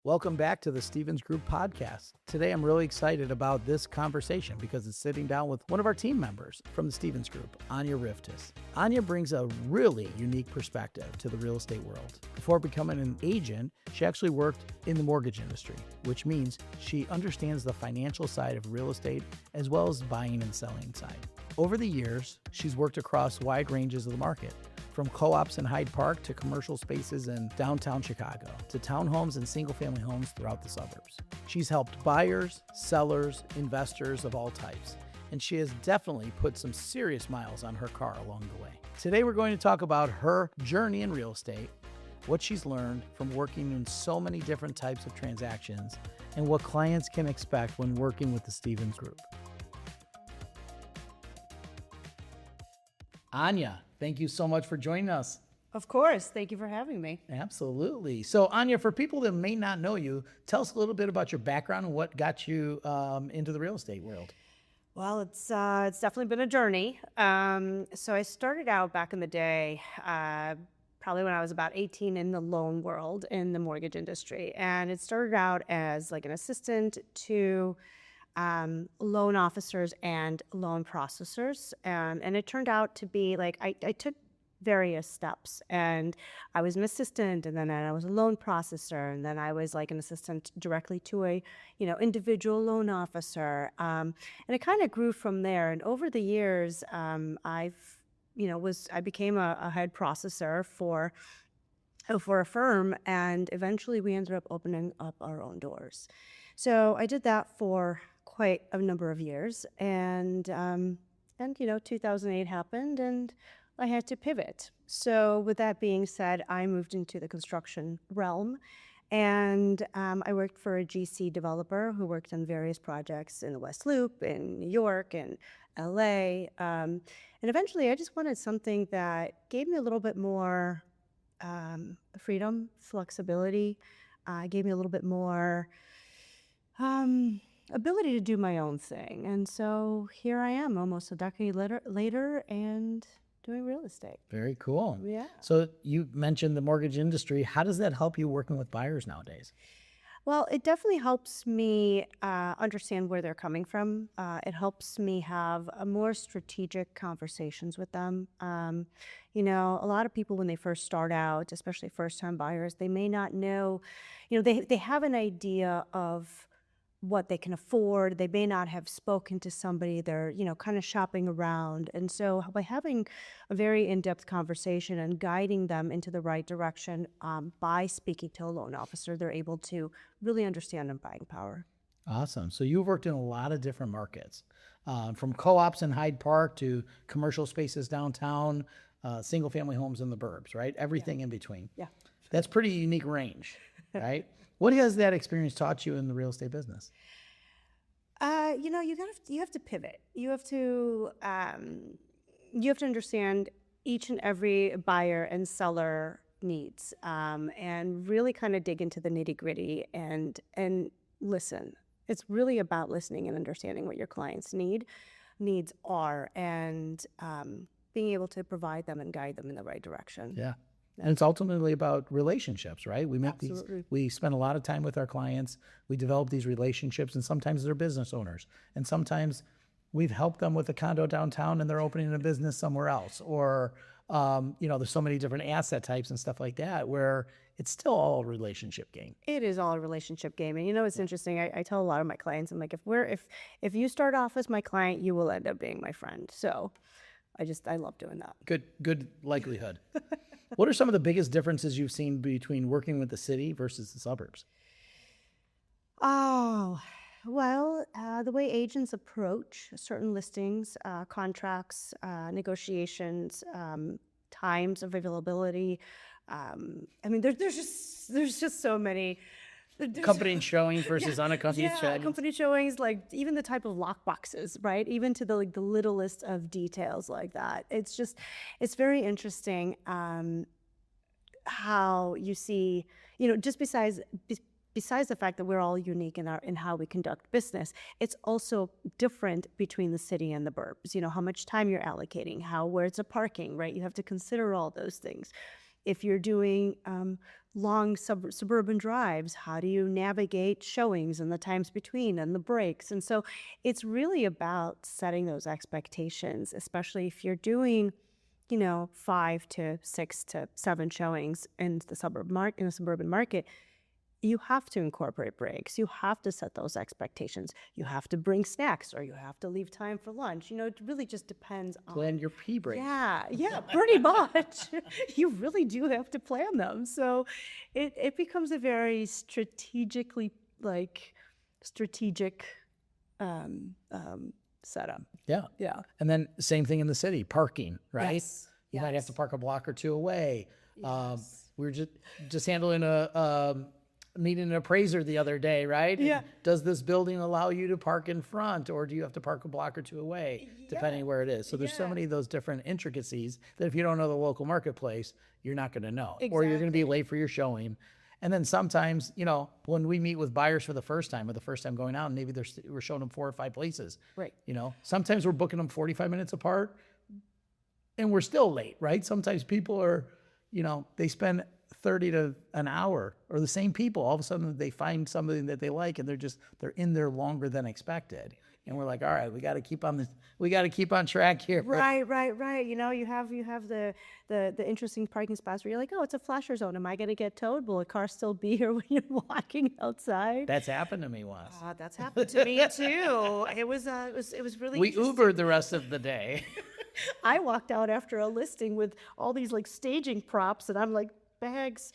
Welcome back to the Stevens Group podcast. Today, I'm really excited about this conversation because it's sitting down with one of our team members from the Stevens Group, Anya Riftis. Anya brings a really unique perspective to the real estate world. Before becoming an agent, she actually worked in the mortgage industry, which means she understands the financial side of real estate as well as buying and selling side. Over the years, she's worked across wide ranges of the market, from co-ops in Hyde Park to commercial spaces in downtown Chicago to townhomes and single-family homes throughout the suburbs. She's helped buyers, sellers, investors of all types, and she has definitely put some serious miles on her car along the way. Today, we're going to talk about her journey in real estate, what she's learned from working in so many different types of transactions, and what clients can expect when working with the Stevens Group. Anya, thank you so much for joining us. Of course. Thank you for having me. Absolutely. So, Anya, for people that may not know you, tell us a little bit about your background and what got you into the real estate world. Well, it's definitely been a journey. So I started out back in the day, probably when I was about 18 in the loan world in the mortgage industry. And it started out as like an assistant to loan officers and loan processors. And it turned out to be like, I took various steps, and I was an assistant, and then I was a loan processor, and then I was like an assistant directly to a, individual loan officer. And it kind of grew from there. And over the years, I became a head processor for a firm, and eventually we ended up opening up our own doors. So I did that for quite a number of years, and 2008 happened, and I had to pivot. So with that being said, I moved into the construction realm, and I worked for a GC developer who worked on various projects in the West Loop, in New York, and LA. And eventually I just wanted something that gave me a little bit more freedom, flexibility, gave me a little bit more ability to do my own thing. And so here I am almost a decade later and doing real estate. Very cool. Yeah. So you mentioned the mortgage industry. How does that help you working with buyers nowadays? Well, it definitely helps me understand where they're coming from. It helps me have a more strategic conversations with them. A lot of people when they first start out, especially first-time buyers, they may not know, they have an idea of what they can afford. They may not have spoken to somebody. They're, kind of shopping around. And so by having a very in-depth conversation and guiding them into the right direction by speaking to a loan officer, they're able to really understand their buying power. Awesome. So you've worked in a lot of different markets, from co-ops in Hyde Park to commercial spaces downtown, single-family homes in the burbs, right? Everything in between. Yeah. That's pretty unique range, right? What has that experience taught you in the real estate business? You have to pivot. You have to understand each and every buyer and seller needs, and really kind of dig into the nitty gritty and listen. It's really about listening and understanding what your clients' needs are, and being able to provide them and guide them in the right direction. Yeah. And it's ultimately about relationships, right? We make Absolutely. we spend a lot of time with our clients. We develop these relationships, and sometimes they're business owners. And sometimes we've helped them with a condo downtown and they're opening a business somewhere else. Or, there's so many different asset types and stuff like that where it's still all a relationship game. It is all a relationship game. And it's interesting. I tell a lot of my clients, I'm like, if you start off as my client, you will end up being my friend. So I love doing that. Good likelihood. What are some of the biggest differences you've seen between working with the city versus the suburbs? Oh, well, the way agents approach certain listings, contracts, negotiations, times of availability. There's just so many. Company showing versus unaccompanied showing. Company showings, like even the type of lock boxes, right? Even to the littlest of details like that. It's very interesting how you see, just besides the fact that we're all unique in how we conduct business, it's also different between the city and the burbs. How much time you're allocating, where it's a parking, right? You have to consider all those things. If you're doing long suburban drives, how do you navigate showings and the times between and the breaks? And so it's really about setting those expectations, especially if you're doing, 5 to 6 to 7 showings in the in a suburban market. You have to incorporate breaks. You have to set those expectations. You have to bring snacks or you have to leave time for lunch. It really just depends on. Plan your pee breaks. Yeah, pretty much. You really do have to plan them. So it becomes a very strategic um, setup. Yeah. Yeah. And then same thing in the city, parking, right? Yes. You might have to park a block or two away. Yes. We were just handling meeting an appraiser the other day, right? Yeah. Does this building allow you to park in front, or do you have to park a block or two away, depending where it is? So there's so many of those different intricacies that if you don't know the local marketplace, you're not going to know, or you're going to be late for your showing. And then sometimes, when we meet with buyers for the first time, or the first time going out, and maybe we're showing them 4 or 5 places. Right. Sometimes we're booking them 45 minutes apart, and we're still late, right? Sometimes people are, they spend 30 to an hour, or the same people, all of a sudden they find something that they like, and they're in there longer than expected. And we're like, all right, we got to keep on track here. Right. You have the interesting parking spots where you're like, oh, it's a flasher zone. Am I going to get towed? Will a car still be here when you're walking outside? That's happened to me once. That's happened to me too. It was really. We interesting. Ubered the rest of the day. I walked out after a listing with all these staging props, and I'm like bags,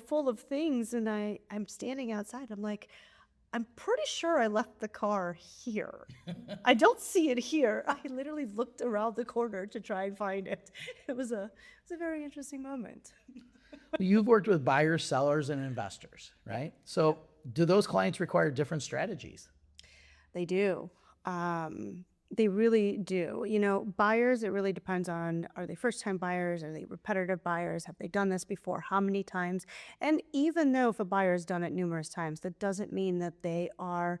full of things, and I'm standing outside. I'm like, I'm pretty sure I left the car here. I don't see it here. I literally looked around the corner to try and find it. It was a very interesting moment. You've worked with buyers, sellers, and investors, right? So do those clients require different strategies? They do. They really do. Buyers, it really depends on, are they first-time buyers? Are they repetitive buyers? Have they done this before? How many times? And even though if a buyer has done it numerous times, that doesn't mean that they are,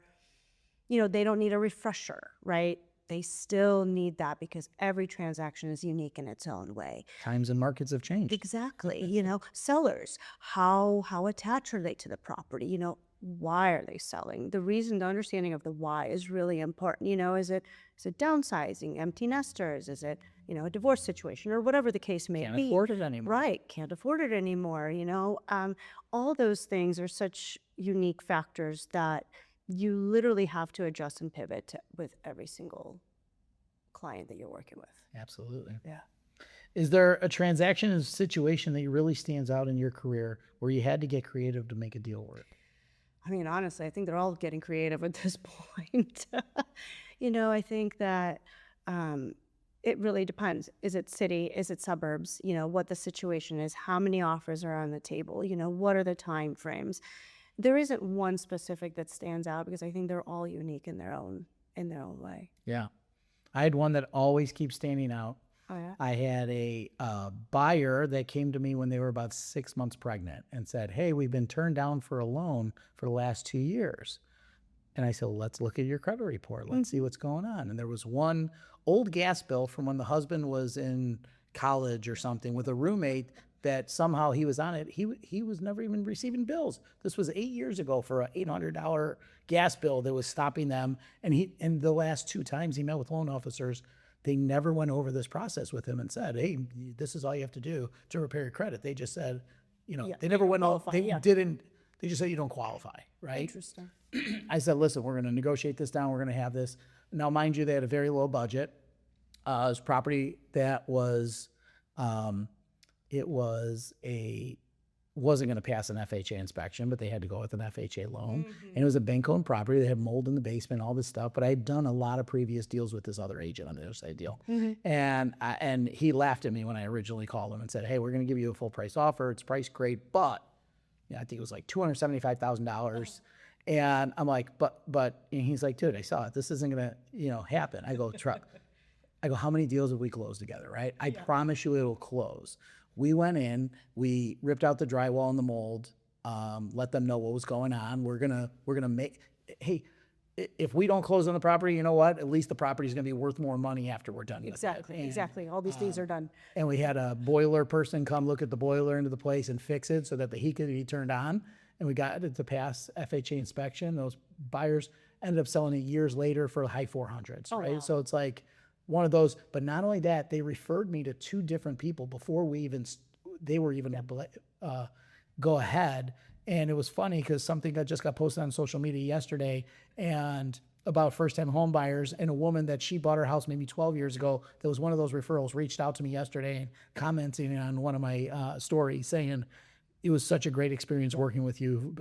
they don't need a refresher, right? They still need that because every transaction is unique in its own way. Times and markets have changed. Exactly. Sellers, how attached are they to the property? Why are they selling? The understanding of the why is really important. Is it downsizing, empty nesters? Is it, a divorce situation, or whatever the case may be? Can't afford it anymore. Right. Can't afford it anymore. All those things are such unique factors that you literally have to adjust and pivot with every single client that you're working with. Absolutely. Yeah. Is there a transaction and situation that really stands out in your career where you had to get creative to make a deal work? I mean, honestly, I think they're all getting creative at this point. I think that it really depends. Is it city? Is it suburbs? What the situation is, how many offers are on the table? What are the time frames? There isn't one specific that stands out because I think they're all unique in their own way. Yeah. I had one that always keeps standing out. Oh, yeah? I had a buyer that came to me when they were about 6 months pregnant and said, hey, we've been turned down for a loan for the last 2 years. And I said, well, let's look at your credit report. Let's see what's going on. And there was one old gas bill from when the husband was in college or something with a roommate that somehow he was on it. He was never even receiving bills. This was 8 years ago for an $800 gas bill that was stopping them. And the last 2 times he met with loan officers, they never went over this process with him and said, hey, this is all you have to do to repair your credit. They just said, they never went off. They just said you don't qualify, right? Interesting. I said, listen, we're going to negotiate this down. We're going to have this. Now, mind you, they had a very low budget. It was property that was, wasn't going to pass an FHA inspection, but they had to go with an FHA loan. And it was a bank-owned property. They had mold in the basement, all this stuff. But I had done a lot of previous deals with this other agent on the other side deal. And he laughed at me when I originally called him and said, hey, we're going to give you a full price offer. It's priced great, but I think it was like $275,000. And I'm like, but, and he's like, dude, I saw it. This isn't going to, happen. I go, how many deals have we closed together, right? I promise you it'll close. We went in, we ripped out the drywall and the mold, let them know what was going on. We're gonna make, hey, if we don't close on the property, you know what? At least the property is going to be worth more money after we're done with Exactly, it. exactly. All these things are done. And we had a boiler person come look at the boiler into the place and fix it so that the heat could be turned on. And we got it to pass FHA inspection. Those buyers ended up selling it years later for high 400s, right? Wow. So it's like one of those. But not only that, they referred me to 2 different people before they were even go ahead. And it was funny because something that just got posted on social media yesterday and about first-time home buyers, and a woman that she bought her house maybe 12 years ago, that was one of those referrals, reached out to me yesterday and commenting on one of my stories saying, it was such a great experience working with you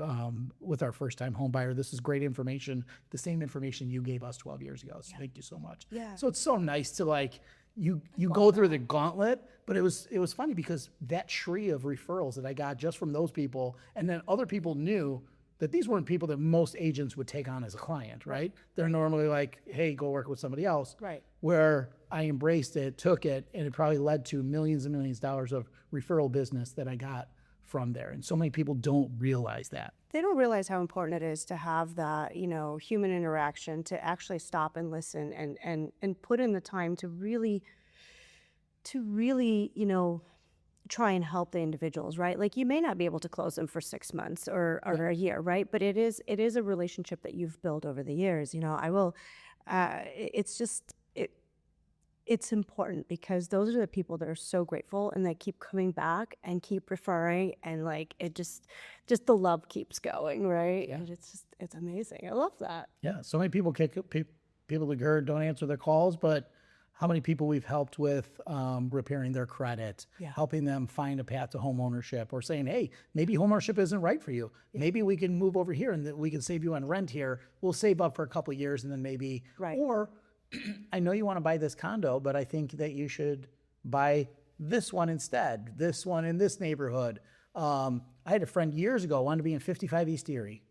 with our first-time home buyer. This is great information, the same information you gave us 12 years ago. So thank you so much. Yeah. So it's so nice to like, you go through the gauntlet, but it was funny because that tree of referrals that I got just from those people, and then other people knew that these weren't people that most agents would take on as a client, right? They're normally like, hey, go work with somebody else. Right. Where I embraced it, took it, and it probably led to millions and millions of dollars of referral business that I got from there. And so many people don't realize that. They don't realize how important it is to have that, human interaction, to actually stop and listen and put in the time to really, try and help the individuals, right? Like you may not be able to close them for 6 months or a year, right? But it is a relationship that you've built over the years. It's important because those are the people that are so grateful and they keep coming back and keep referring, and like it just the love keeps going, right? Yeah. And it's amazing. I love that. Yeah, so many people people that heard don't answer their calls, but how many people we've helped with repairing their credit, helping them find a path to home ownership, or saying, hey, maybe home ownership isn't right for you. Maybe we can move over here and that we can save you on rent here. We'll save up for a couple of years and then maybe, Right. Or I know you want to buy this condo, but I think that you should buy this one instead, this one in this neighborhood. I had a friend years ago wanted to be in 55 East Erie.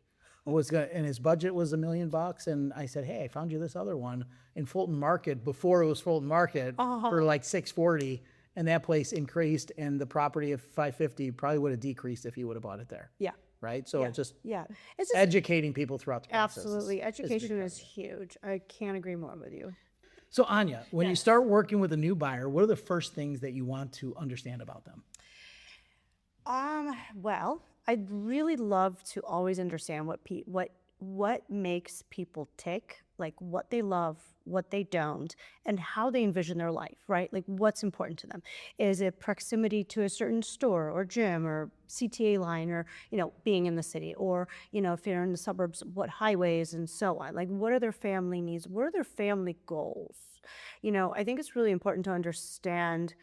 And his budget was $1 million, and I said, hey, I found you this other one in Fulton Market before it was Fulton Market for like $640, and that place increased, and the property of $550 probably would have decreased if he would have bought it there. Yeah. Right? So it's just It's educating people throughout the process. absolutely. Education is huge. I can't agree more with you. So Anya, when you start working with a new buyer, what are the first things that you want to understand about them? Well, I'd really love to always understand what makes people tick, like what they love, what they don't, and how they envision their life, right? Like what's important to them. Is it proximity to a certain store or gym or CTA line, or, being in the city, or, if they're in the suburbs, what highways and so on. Like what are their family needs? What are their family goals? I think it's really important to understand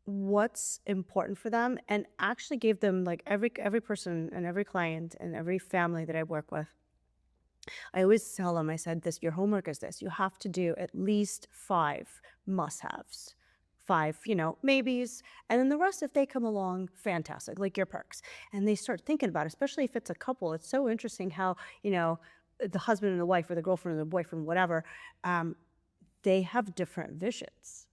what's important for them, and actually give them, like every person and every client and every family that I work with, I always tell them, I said, your homework is this: you have to do at least 5 must-haves, 5 maybes, and then the rest, if they come along, fantastic, like your perks. And they start thinking about it, especially if it's a couple. It's so interesting how the husband and the wife, or the girlfriend and the boyfriend, whatever, they have different visions.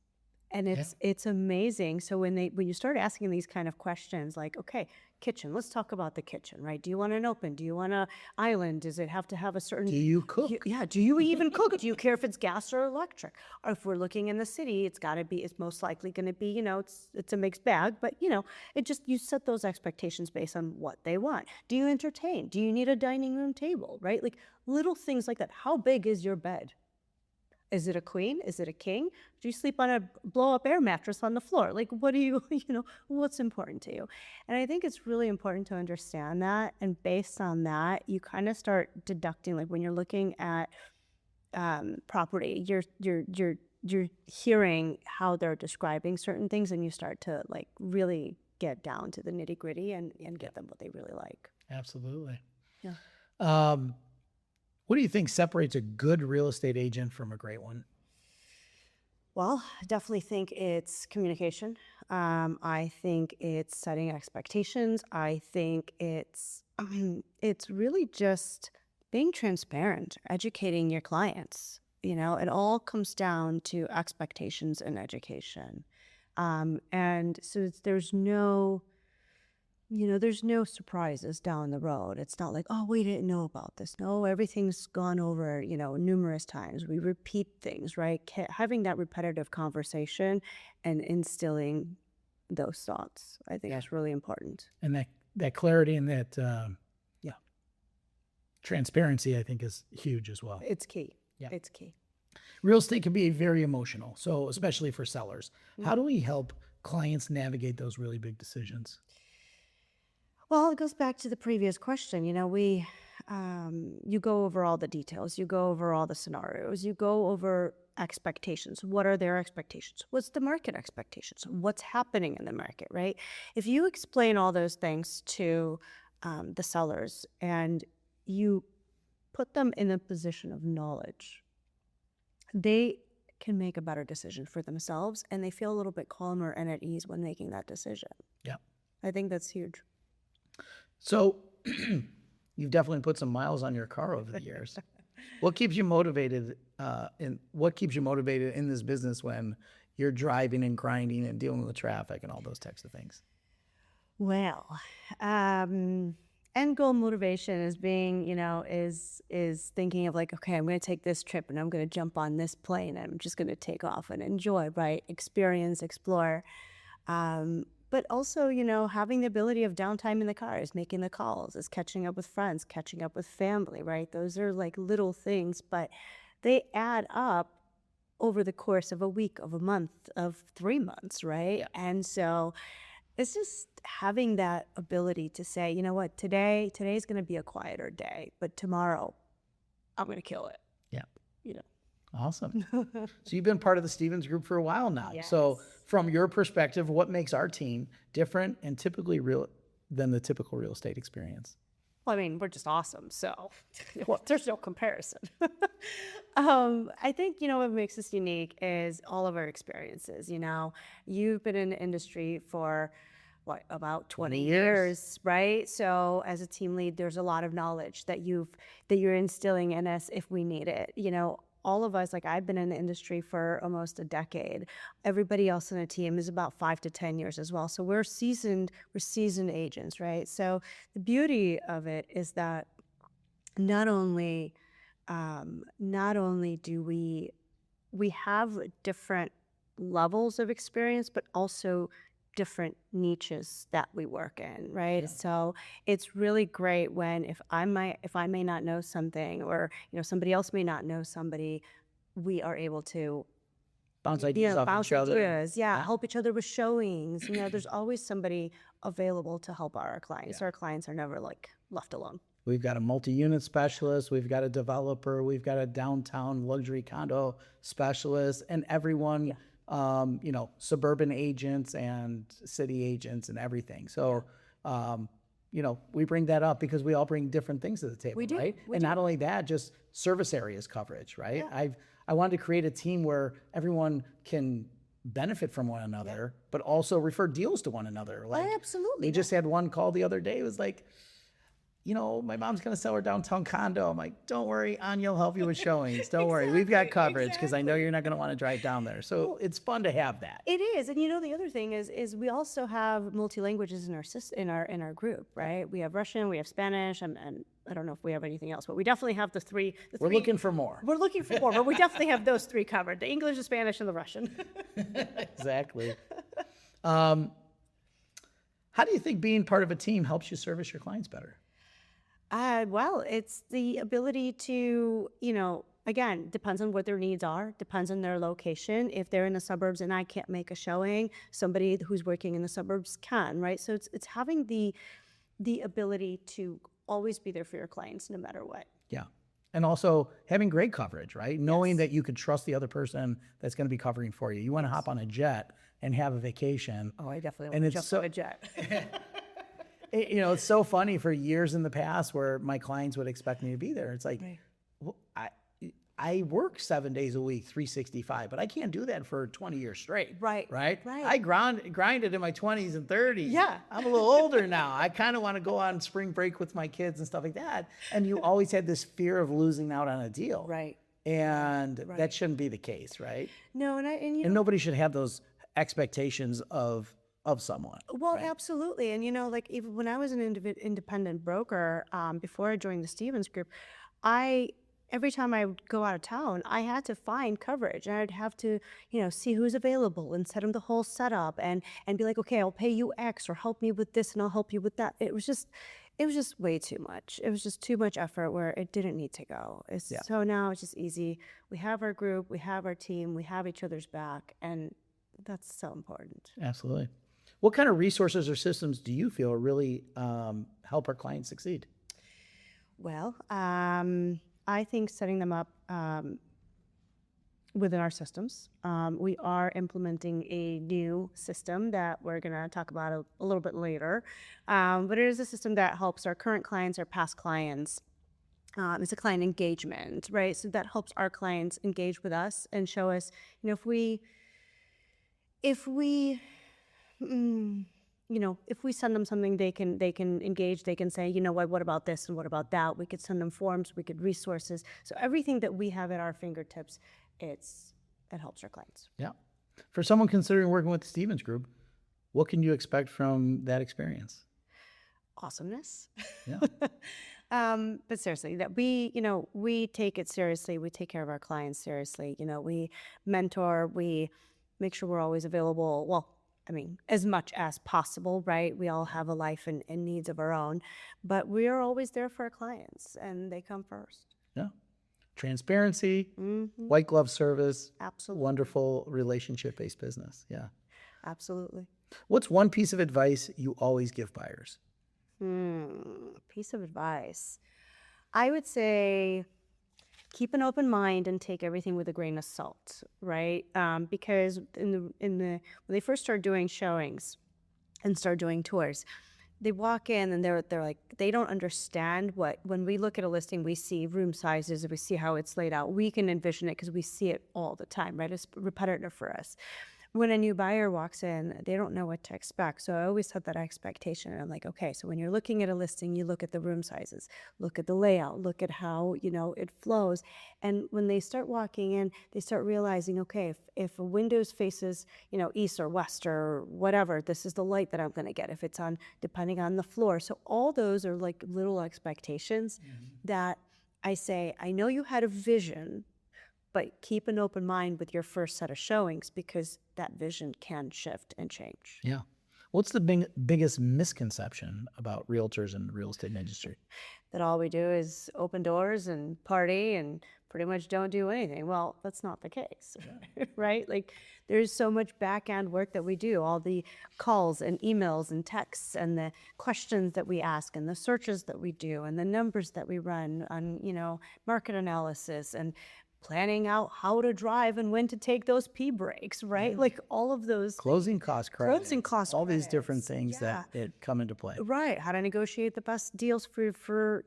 And it's amazing. So when you start asking these kind of questions, like, okay, kitchen, let's talk about the kitchen, right? Do you want an open? Do you want an island? Does it have to have a certain... Do you cook? Do you even cook? Do you care if it's gas or electric? Or if we're looking in the city, it's most likely going to be, it's a mixed bag, but you set those expectations based on what they want. Do you entertain? Do you need a dining room table, right? Like little things like that. How big is your bed? Is it a queen? Is it a king? Do you sleep on a blow-up air mattress on the floor? Like, what do you, what's important to you? And I think it's really important to understand that. And based on that, you kind of start deducting, like when you're looking at property, you're hearing how they're describing certain things, and you start to like really get down to the nitty-gritty and get them what they really like. Absolutely. Yeah. What do you think separates a good real estate agent from a great one? Well, I definitely think it's communication. I think it's setting expectations. I think it's really just being transparent, educating your clients. It all comes down to expectations and education. And so there's no there's no surprises down the road. It's not like, oh, we didn't know about this. No, everything's gone over, numerous times. We repeat things, right? Having that repetitive conversation and instilling those thoughts, I think is really important. And that clarity and that transparency, I think, is huge as well. It's key. Yeah. It's key. Real estate can be very emotional, so especially for sellers. How do we help clients navigate those really big decisions? Well, it goes back to the previous question. You go over all the details, you go over all the scenarios, you go over expectations. What are their expectations? What's the market expectations? What's happening in the market, right? If you explain all those things to the sellers and you put them in a position of knowledge, they can make a better decision for themselves, and they feel a little bit calmer and at ease when making that decision. Yeah. I think that's huge. So you've definitely put some miles on your car over the years. What keeps you motivated in this business when you're driving and grinding and dealing with traffic and all those types of things? Well, end goal motivation is being, is thinking of like, okay, I'm going to take this trip and I'm going to jump on this plane and I'm just going to take off and enjoy, right? Experience, explore. But also, having the ability of downtime in the car is making the calls, is catching up with friends, catching up with family, right? Those are like little things, but they add up over the course of a week, of a month, of 3 months, right? Yeah. And so it's just having that ability to say, you know what, today's going to be a quieter day, but tomorrow I'm going to kill it. Yeah. Awesome. So you've been part of the Stevens Group for a while now. Yes. So from your perspective, what makes our team different and typically real than the typical real estate experience? Well, I mean, we're just awesome. So there's no comparison. I think, what makes us unique is all of our experiences. You've been in the industry for about 20 years, right? So as a team lead, there's a lot of knowledge that you're instilling in us if we need it. All of us, like I've been in the industry for almost a decade. Everybody else in the team is about 5 to 10 years as well. So we're seasoned agents, right? So the beauty of it is that not only do we have different levels of experience, but also different niches that we work in, right? Yeah. So it's really great when if I may not know something, or somebody else may not know somebody, we are able to bounce ideas off each other. Help each other with showings. There's always somebody available to help our clients. Yeah. Our clients are never left alone. We've got a multi-unit specialist, we've got a developer, we've got a downtown luxury condo specialist, and everyone, suburban agents and city agents and everything. So, we bring that up because we all bring different things to the table, right? Not only that, just service areas coverage, right? Yeah. I wanted to create a team where everyone can benefit from one another, but also refer deals to one another. Absolutely. We just had one call the other day. It was like, my mom's going to sell her downtown condo. I'm like, don't worry, Anya will help you with showings. Don't worry. We've got coverage because I know you're not going to want to drive down there. So it's fun to have that. It is. And the other thing is we also have multi-languages in our group, right? We have Russian, we have Spanish, and I don't know if we have anything else, but we definitely have the three. We're looking for more. We're looking for more, but we definitely have those three covered: the English, the Spanish, and the Russian. Exactly. How do you think being part of a team helps you service your clients better? Well, it's the ability to, again, depends on what their needs are, depends on their location. If they're in the suburbs and I can't make a showing, somebody who's working in the suburbs can, right? So it's having the ability to always be there for your clients no matter what. Yeah. And also having great coverage, right? Knowing that you could trust the other person that's going to be covering for you. You want to hop on a jet and have a vacation. Oh, I definitely want to jump on a jet. It's so funny for years in the past where my clients would expect me to be there. It's like, well, I work 7 days a week, 365, but I can't do that for 20 years straight. Right. I grinded in my 20s and 30s. Yeah. I'm a little older now. I kind of want to go on spring break with my kids and stuff like that. And you always had this fear of losing out on a deal. Right. And that shouldn't be the case, right? No, and nobody should have those expectations of of someone. Well, Right. absolutely. And like even when I was an independent broker, before I joined the Stevens Group, I every time I would go out of town, I had to find coverage. And I'd have to, see who's available and set them the whole setup and be like, okay, I'll pay you X or help me with this and I'll help you with that. It was just way too much. It was just too much effort where it didn't need to go. Yeah. So now it's just easy. We have our group, we have our team, we have each other's back, and that's so important. Absolutely. What kind of resources or systems do you feel really help our clients succeed? Well, I think setting them up within our systems. We are implementing a new system that we're going to talk about a little bit later. But it is a system that helps our current clients, our past clients. It's a client engagement, right? So that helps our clients engage with us and show us, if we if we send them something, they can engage. They can say, what about this and what about that? We could send them forms, we could resources. So everything that we have at our fingertips, it helps our clients. Yeah. For someone considering working with the Stevens Group, what can you expect from that experience? Awesomeness. Yeah. But seriously, that we take it seriously. We take care of our clients seriously. We mentor. We make sure we're always available. Well, as much as possible, right? We all have a life and needs of our own, but we are always there for our clients, and they come first. Yeah. Transparency, Mm-hmm. white glove service, Absolutely. wonderful relationship-based business. Yeah. Absolutely. What's one piece of advice you always give buyers? Piece of advice. I would say keep an open mind and take everything with a grain of salt, right? Because when they first start doing showings and start doing tours, they walk in and they're like, they don't understand when we look at a listing, we see room sizes, we see how it's laid out. We can envision it because we see it all the time, right? It's repetitive for us. When a new buyer walks in, they don't know what to expect. So I always set that expectation. And I'm like, okay, so when you're looking at a listing, you look at the room sizes, look at the layout, look at how, it flows. And when they start walking in, they start realizing, okay, if a window faces, east or west or whatever, this is the light that I'm going to get. If it's on, depending on the floor. So all those are like little expectations that I say, I know you had a vision, but keep an open mind with your first set of showings because that vision can shift and change. Yeah. What's the biggest misconception about realtors and the real estate industry? That all we do is open doors and party and pretty much don't do anything. Well, that's not the case, right? Like there's so much back end work that we do, all the calls and emails and texts and the questions that we ask and the searches that we do and the numbers that we run on, market analysis and planning out how to drive and when to take those P breaks, right? Like all of those Closing cost credits. Closing cost all these different credits, things that come into play. right? How to negotiate the best deals for for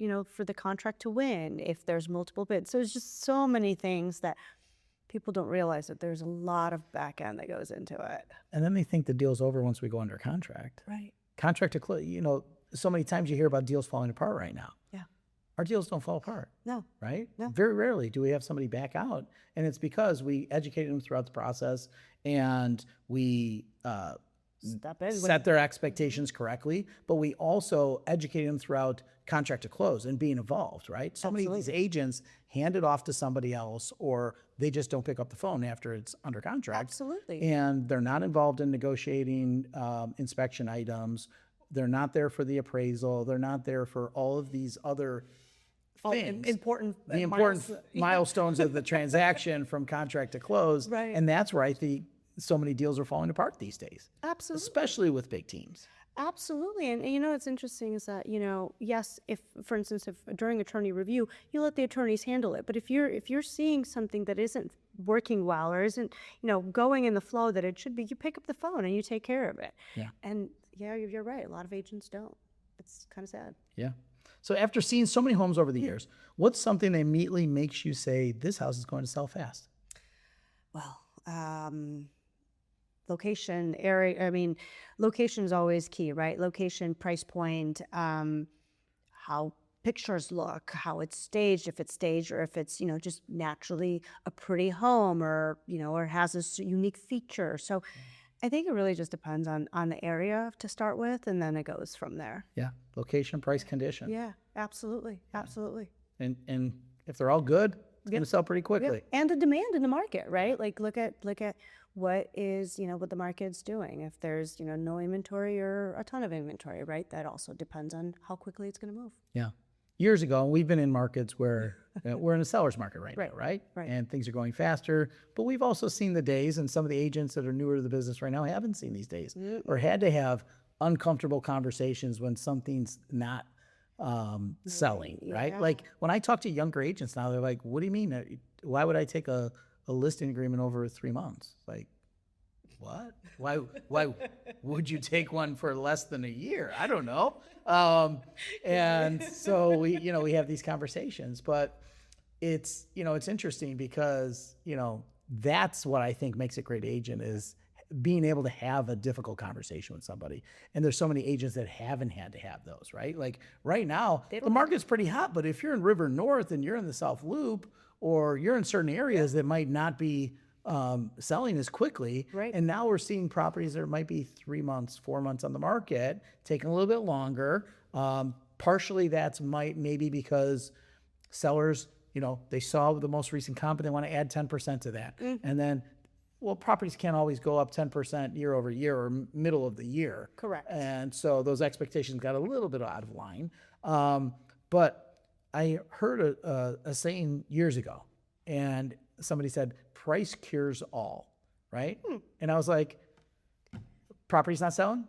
the contract to win if there's multiple bids. So there's just so many things that people don't realize that there's a lot of back end that goes into it. And then they think the deal's over once we go under contract. Right. Contract to close. So many times you hear about deals falling apart right now. Yeah. Our deals don't fall apart. No. Right? No. Very rarely do we have somebody back out. And it's because we educated them throughout the process and we set their expectations correctly, but we also educated them throughout contract to close and being involved, right? So many of these agents hand it off to somebody else or they just don't pick up the phone after it's under contract. Absolutely. And they're not involved in negotiating inspection items. They're not there for the appraisal. They're not there for all of these other things. Important milestones of the transaction from contract to close. Right. And that's where I think so many deals are falling apart these days. Absolutely. Especially with big teams. Absolutely. And what's interesting is that, yes, if, for instance, if during attorney review, you let the attorneys handle it. But if you're seeing something that isn't working well or isn't, going in the flow that it should be, you pick up the phone and you take care of it. Yeah. And yeah, you're right. A lot of agents don't. It's kind of sad. Yeah. So after seeing so many homes over the years, what's something that immediately makes you say, this house is going to sell fast? Well, location, area, location is always key, right? Location, price point, how pictures look, how it's staged, if it's staged or if it's, just naturally a pretty home or, or has a unique feature. So I think it really just depends on the area to start with, and then it goes from there. Yeah. Location, price, condition. Yeah, absolutely. Absolutely. And if they're all good, it's going to sell pretty quickly. And the demand in the market, right? Like look at what is, what the market's doing. If there's, no inventory or a ton of inventory, right? That also depends on how quickly it's going to move. Yeah. Years ago, we've been in markets where we're in a seller's market right now, right? Right. And things are going faster. But we've also seen the days, and some of the agents that are newer to the business right now haven't seen these days or had to have uncomfortable conversations when something's not selling, right? Like when I talk to younger agents now, they're like, what do you mean? Why would I take a listing agreement over 3 months? Like, what? Why would you take one for less than a year? I don't know. And so we have these conversations, but it's interesting because, that's what I think makes a great agent is being able to have a difficult conversation with somebody. And there's so many agents that haven't had to have those, right? Like right now, the market's pretty hot, but if you're in River North and you're in the South Loop or you're in certain areas that might not be selling as quickly. Right. And now we're seeing properties that might be 3 months, 4 months on the market, taking a little bit longer. Partially that's maybe because sellers, they saw the most recent comp and they want to add 10% to that. And then, properties can't always go up 10% year over year or middle of the year. Correct. And so those expectations got a little bit out of line. But I heard a saying years ago, and somebody said, price cures all, right? And I was like, property's not selling?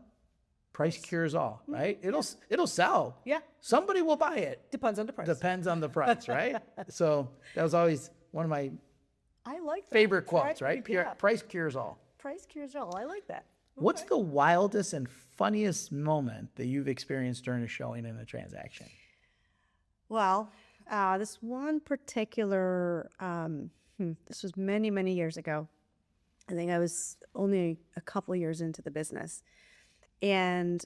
Price cures all, right? It'll sell. Yeah. Somebody will buy it. Depends on the price. Depends on the price, right? So that was always one of my I like that. favorite quotes, right? Yeah. Price cures all. Price cures all. I like that. What's the wildest and funniest moment that you've experienced during a showing in a transaction? Well, this one particular, this was many, many years ago. I think I was only a couple years into the business. And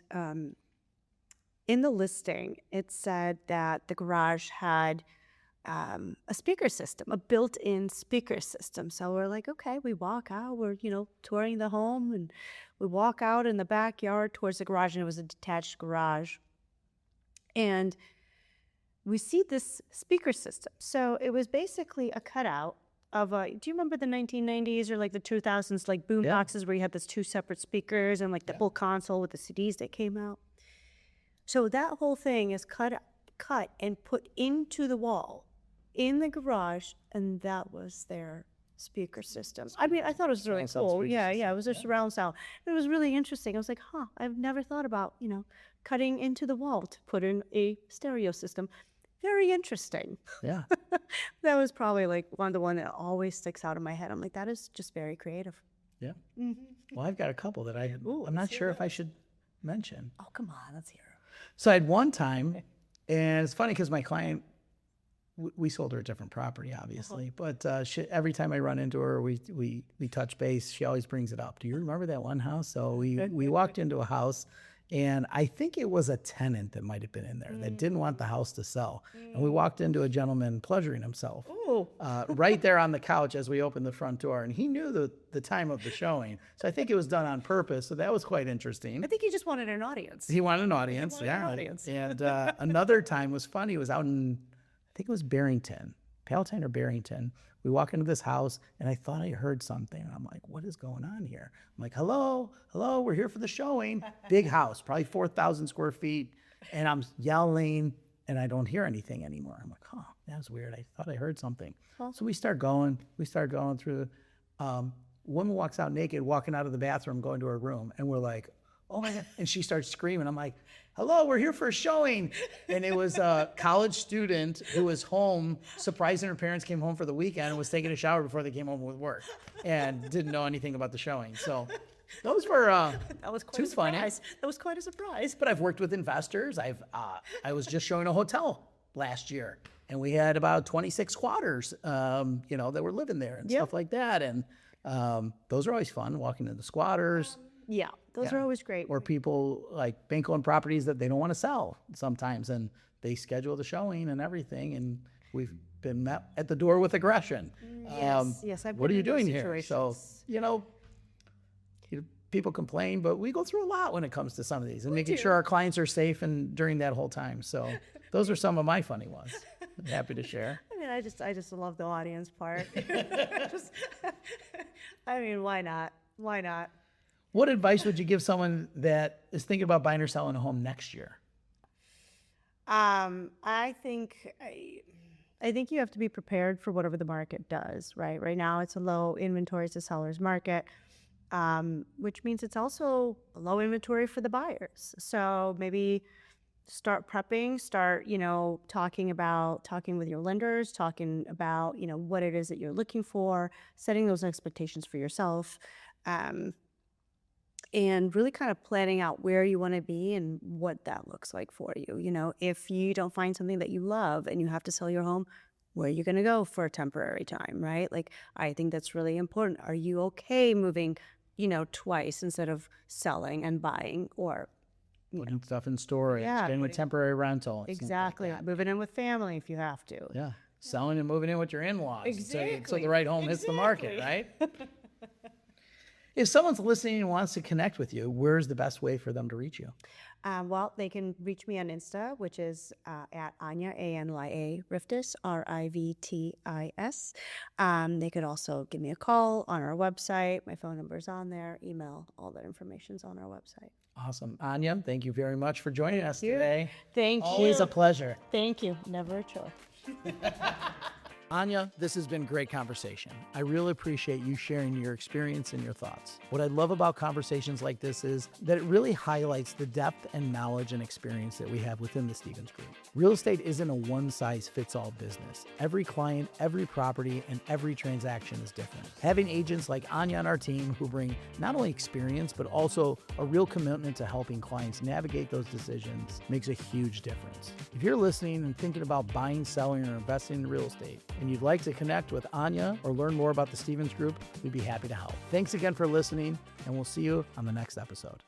in the listing, it said that the garage had a speaker system, a built-in speaker system. So we're like, okay, we walk out, we're, touring the home, and we walk out in the backyard towards the garage, and it was a detached garage. And we see this speaker system. So it was basically a cutout of do you remember the 1990s or like the 2000s, like boom boxes where you had those two separate speakers and like the whole console with the CDs that came out? So that whole thing is cut and put into the wall in the garage, and that was their speaker system. I mean, I thought it was really cool. Yeah, it was their surround sound. It was really interesting. I was like, I've never thought about, cutting into the wall to put in a stereo system. Very interesting. Yeah. That was probably like the one that always sticks out in my head. I'm like, that is just very creative. Yeah. Well, I've got a couple that I'm not sure if I should mention. Oh, come on, let's hear it. So I had one time, and it's funny because my client, we sold her a different property, obviously, but every time I run into her, we touch base. She always brings it up. Do you remember that one house? So we walked into a house, and I think it was a tenant that might have been in there that didn't want the house to sell. And we walked into a gentleman pleasuring himself right there on the couch as we opened the front door. And he knew the time of the showing. So I think it was done on purpose. So that was quite interesting. I think he just wanted an audience. He wanted an audience, And another time was funny. It was out in, I think it was Barrington, Palatine or Barrington. We walk into this house, and I thought I heard something. And I'm like, what is going on here? I'm like, hello, we're here for the showing. Big house, probably 4,000 square feet. And I'm yelling, and I don't hear anything anymore. I'm like, that was weird. I thought I heard something. So we start going through. Woman walks out naked, walking out of the bathroom, going to her room. And we're like, oh my God. And she starts screaming. I'm like, hello, we're here for a showing. And it was a college student who was home, surprising her parents came home for the weekend and was taking a shower before they came home with work and didn't know anything about the showing. So those were that was quite too a surprise. funny. That was quite a surprise. But I've worked with investors. I was just showing a hotel last year, and we had about 26 squatters, that were living there and stuff like that. And those are always fun, walking into squatters. Those are always great. Or people like bank owned properties that they don't want to sell sometimes, and they schedule the showing and everything, and we've been met at the door with aggression. Yes, I've what are been you in those doing here? situations. So, people complain, but we go through a lot when it comes to some of these and making sure our clients are safe and during that whole time. So those are some of my funny ones. I'm happy to share. I mean, I just love the audience part. I mean, why not? Why not? What advice would you give someone that is thinking about buying or selling a home next year? I think you have to be prepared for whatever the market does, right? Right now, it's a low inventory, it's a seller's market, which means it's also a low inventory for the buyers. So maybe start prepping, talking with your lenders, talking about, what it is that you're looking for, setting those expectations for yourself. And really kind of planning out where you want to be and what that looks like for you. If you don't find something that you love and you have to sell your home, where are you going to go for a temporary time, right? Like, I think that's really important. Are you okay moving, twice instead of selling and buying, or putting stuff in storage, getting a temporary rental. Exactly. Moving in with family if you have to. Yeah. Selling and moving in with your in-laws. Exactly. So the right home hits the market, right? If someone's listening and wants to connect with you, where's the best way for them to reach you? Well, they can reach me on Insta, which is at Anya, Anya Riftis, Rivtis. They could also give me a call on our website. My phone number's on there. Email, all that information's on our website. Awesome. Anya, thank you very much for joining us today. Thank you. Always a pleasure. Thank you. Never a chore. Anya, this has been great conversation. I really appreciate you sharing your experience and your thoughts. What I love about conversations like this is that it really highlights the depth and knowledge and experience that we have within the Stevens Group. Real estate isn't a one-size-fits-all business. Every client, every property, and every transaction is different. Having agents like Anya on our team who bring not only experience, but also a real commitment to helping clients navigate those decisions makes a huge difference. If you're listening and thinking about buying, selling, or investing in real estate, and you'd like to connect with Anya or learn more about the Stevens Group, we'd be happy to help. Thanks again for listening, and we'll see you on the next episode.